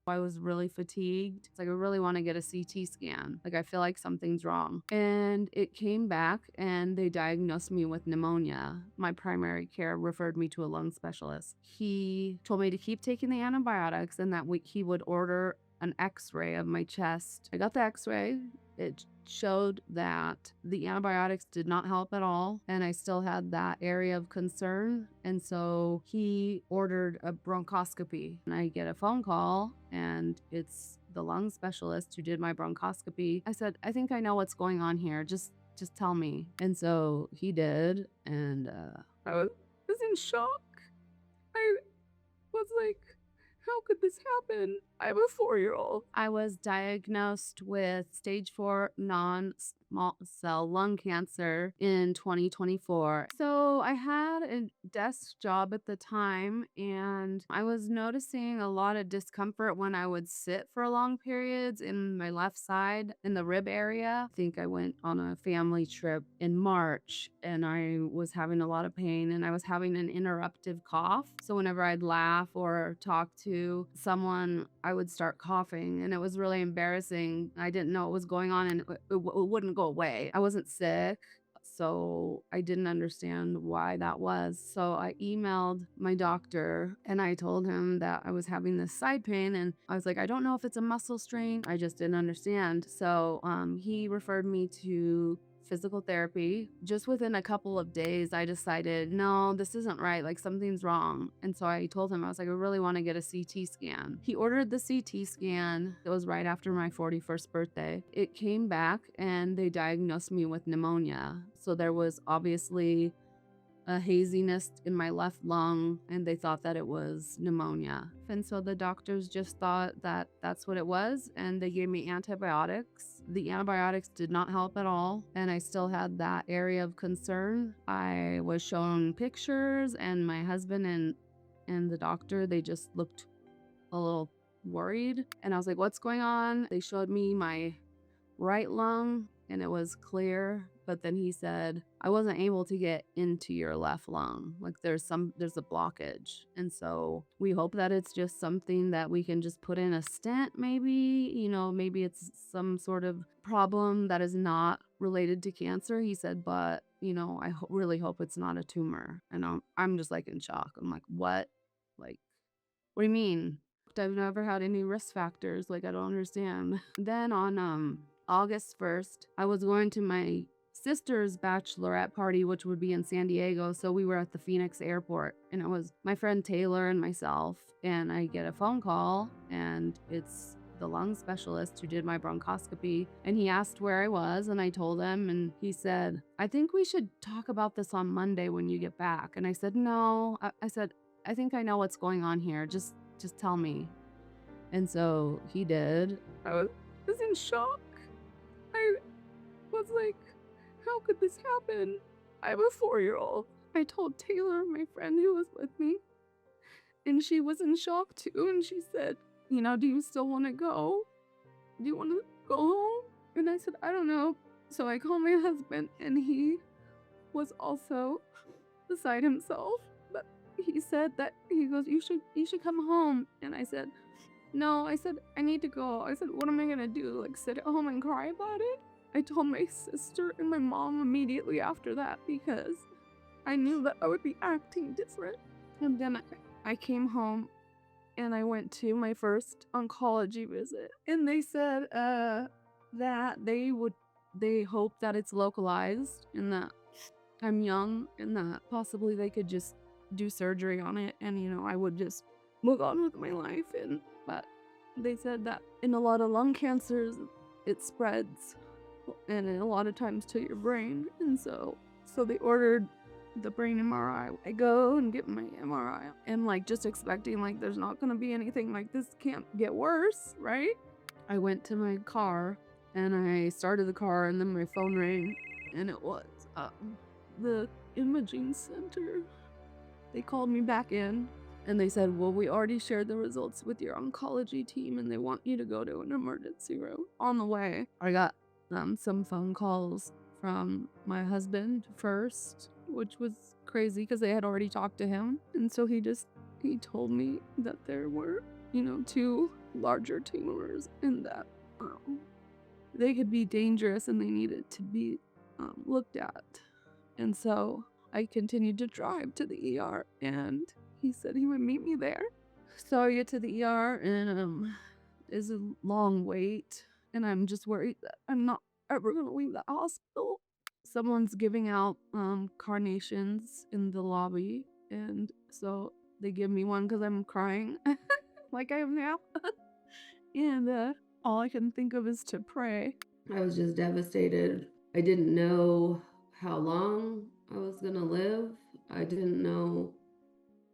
I was really fatigued. It's like, I really want to get a CT scan. Like, I feel like something's wrong. And it came back and they diagnosed me with pneumonia. My primary care referred me to a lung specialist. He told me to keep taking the antibiotics and that week he would order an x-ray of my chest. I got the x-ray. It showed that the antibiotics did not help at all, and I still had that area of concern. And so he ordered a bronchoscopy, and I get a phone call, and it's the lung specialist who did my bronchoscopy. I said, I think I know what's going on here. Just tell me. And so he did, and I was in shock. I was like, how could this happen? I have a 4-year-old. I was diagnosed with stage 4 non-small cell lung cancer in 2024. So I had a desk job at the time, and I was noticing a lot of discomfort when I would sit for long periods in my left side in the rib area. I think I went on a family trip in March, and I was having a lot of pain, and I was having an interruptive cough. So whenever I'd laugh or talk to someone, I would start coughing, and it was really embarrassing. I didn't know what was going on, and it wouldn't go away. I wasn't sick, so I didn't understand why that was. So I emailed my doctor and I told him that I was having this side pain, and I was like, I don't know if it's a muscle strain. I just didn't understand. So he referred me to physical therapy. Just within a couple of days, I decided, no, this isn't right. Like, something's wrong. And so I told him, I was like, I really want to get a CT scan. He ordered the CT scan. It was right after my 41st birthday. It came back and they diagnosed me with pneumonia. So there was obviously a haziness in my left lung, and they thought that it was pneumonia. And so the doctors just thought that that's what it was, and they gave me antibiotics. The antibiotics did not help at all, and I still had that area of concern. I was shown pictures, and my husband and the doctor, they just looked a little worried. And I was like, what's going on? They showed me my right lung and it was clear, but then he said I wasn't able to get into your left lung. Like, there's a blockage. And so we hope that it's just something that we can just put in a stent, maybe, maybe it's some sort of problem that is not related to cancer. He said, but I really hope it's not a tumor. And I'm just like in shock. I'm like, what? Like, what do you mean? I've never had any risk factors. Like, I don't understand. Then on August 1st, I was going to my sister's bachelorette party, which would be in San Diego. So we were at the Phoenix airport, and it was my friend Taylor and myself. And I get a phone call, and it's the lung specialist who did my bronchoscopy. And he asked where I was, and I told him, and he said, I think we should talk about this on Monday when you get back. And I said, no. I said, I think I know what's going on here. Just tell me. And so he did. I was in shock. I was like, how could this happen? I have a 4-year-old. I told Taylor, my friend who was with me, and she was in shock too. And she said, do you still want to go? Do you want to go home? And I said, I don't know. So I called my husband, and he was also beside himself. But he said that, he goes, you should come home. And I said, no. I said, I need to go. I said, what am I gonna do? Like, sit at home and cry about it? I told my sister and my mom immediately after that, because I knew that I would be acting different. And then I came home and I went to my first oncology visit, and they said that they hope that it's localized and that I'm young and that possibly they could just do surgery on it, and I would just move on with my life. But they said that in a lot of lung cancers it spreads, and a lot of times to your brain. And so they ordered the brain MRI. I go and get my MRI, and like just expecting like there's not gonna be anything, like this can't get worse, right? I went to my car and I started the car, and then my phone rang, and it was the imaging center. They called me back in, and they said, well, we already shared the results with your oncology team, and they want you to go to an emergency room. On the way, I got some phone calls from my husband first, which was crazy because they had already talked to him. And so he told me that there were, 2 larger tumors and that they could be dangerous and they needed to be looked at. And so I continued to drive to the ER, and he said he would meet me there. So I get to the ER, and it's a long wait, and I'm just worried that I'm not ever going to leave the hospital. Someone's giving out carnations in the lobby, and so they give me one because I'm crying like I am now. And all I can think of is to pray. I was just devastated. I didn't know how long I was gonna live. I didn't know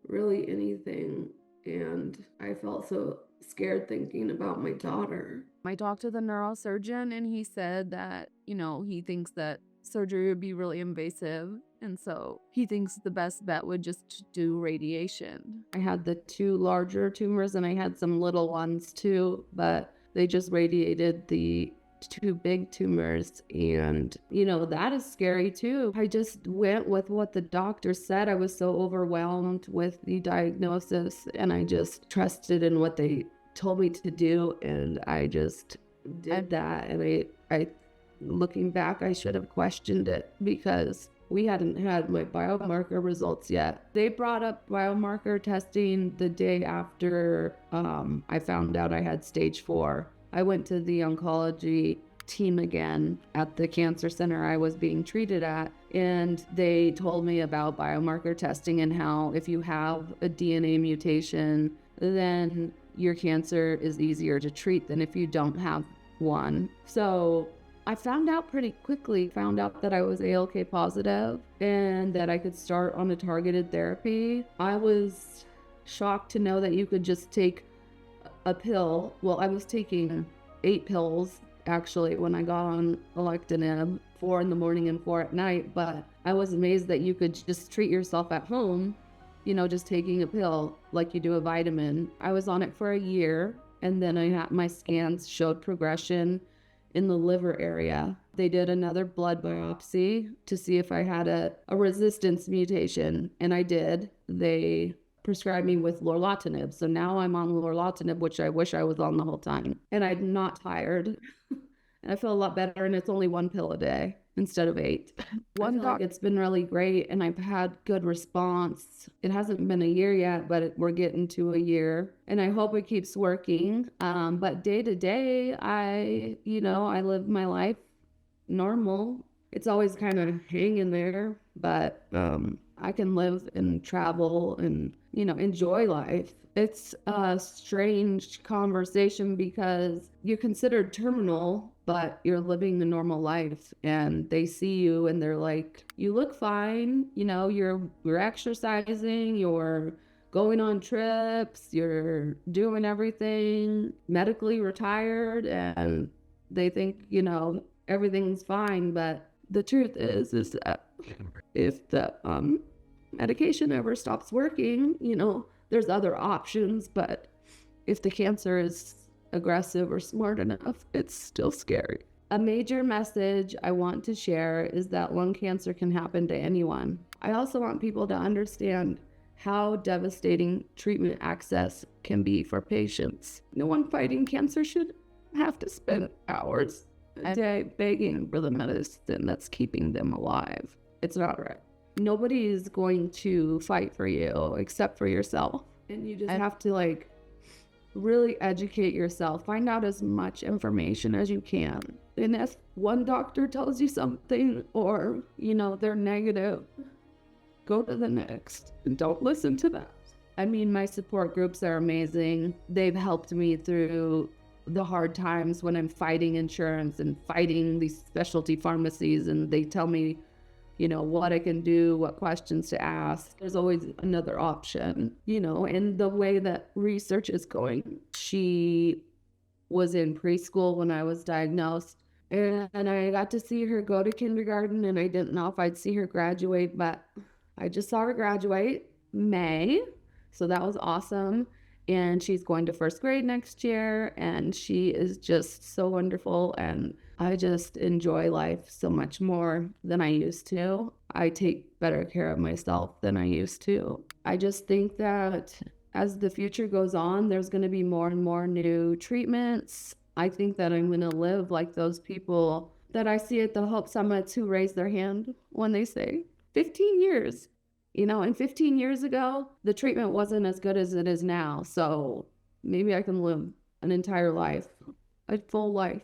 really anything, and I felt so scared thinking about my daughter. I talked to the neurosurgeon, and he said that, he thinks that surgery would be really invasive, and so he thinks the best bet would just do radiation. I had the 2 larger tumors, and I had some little ones too, but they just radiated the 2 big tumors, and that is scary too. I just went with what the doctor said. I was so overwhelmed with the diagnosis, and I just trusted in what they told me to do, and I just did that. And I looking back, I should have questioned it because we hadn't had my biomarker results yet. They brought up biomarker testing the day after I found out I had stage 4. I went to the oncology team again at the cancer center I was being treated at, and they told me about biomarker testing and how if you have a DNA mutation, then your cancer is easier to treat than if you don't have one. So I found out pretty quickly, found out that I was ALK positive and that I could start on a targeted therapy. I was shocked to know that you could just take a pill. Well, I was taking 8 pills actually when I got on Alectinib, 4 in the morning and 4 at night, but I was amazed that you could just treat yourself at home, just taking a pill like you do a vitamin. I was on it for a year, and then my scans showed progression in the liver area. They did another blood biopsy to see if I had a resistance mutation, and I did. They prescribed me with Lorlatinib. So now I'm on Lorlatinib, which I wish I was on the whole time. And I'm not tired. And I feel a lot better, and it's only 1 pill a day instead of 8. It's been really great, and I've had good response. It hasn't been a year yet, but we're getting to a year, and I hope it keeps working. But day to day, I live my life normal. It's always kind of hanging there, but I can live and travel and, enjoy life. It's a strange conversation because you're considered terminal, but you're living the normal life, and they see you and they're like, you look fine, you're exercising, you're going on trips, you're doing everything, medically retired, and they think, everything's fine. But the truth is that if the medication ever stops working, there's other options, but if the cancer is aggressive or smart enough, it's still scary. A major message I want to share is that lung cancer can happen to anyone. I also want people to understand how devastating treatment access can be for patients. No one fighting cancer should have to spend hours a day begging for the medicine that's keeping them alive. It's not right. Nobody is going to fight for you except for yourself. And you just have to really educate yourself. Find out as much information as you can. And if one doctor tells you something or, they're negative, go to the next and don't listen to that. My support groups are amazing. They've helped me through the hard times when I'm fighting insurance and fighting these specialty pharmacies, and they tell me what I can do, what questions to ask. There's always another option, and the way that research is going. She was in preschool when I was diagnosed, and I got to see her go to kindergarten, and I didn't know if I'd see her graduate, but I just saw her graduate May, so that was awesome. And she's going to 1st grade next year, and she is just so wonderful, and I just enjoy life so much more than I used to. I take better care of myself than I used to. I just think that as the future goes on, there's going to be more and more new treatments. I think that I'm going to live like those people that I see at the Hope Summits who raise their hand when they say 15 years. And 15 years ago, the treatment wasn't as good as it is now. So maybe I can live an entire life, a full life.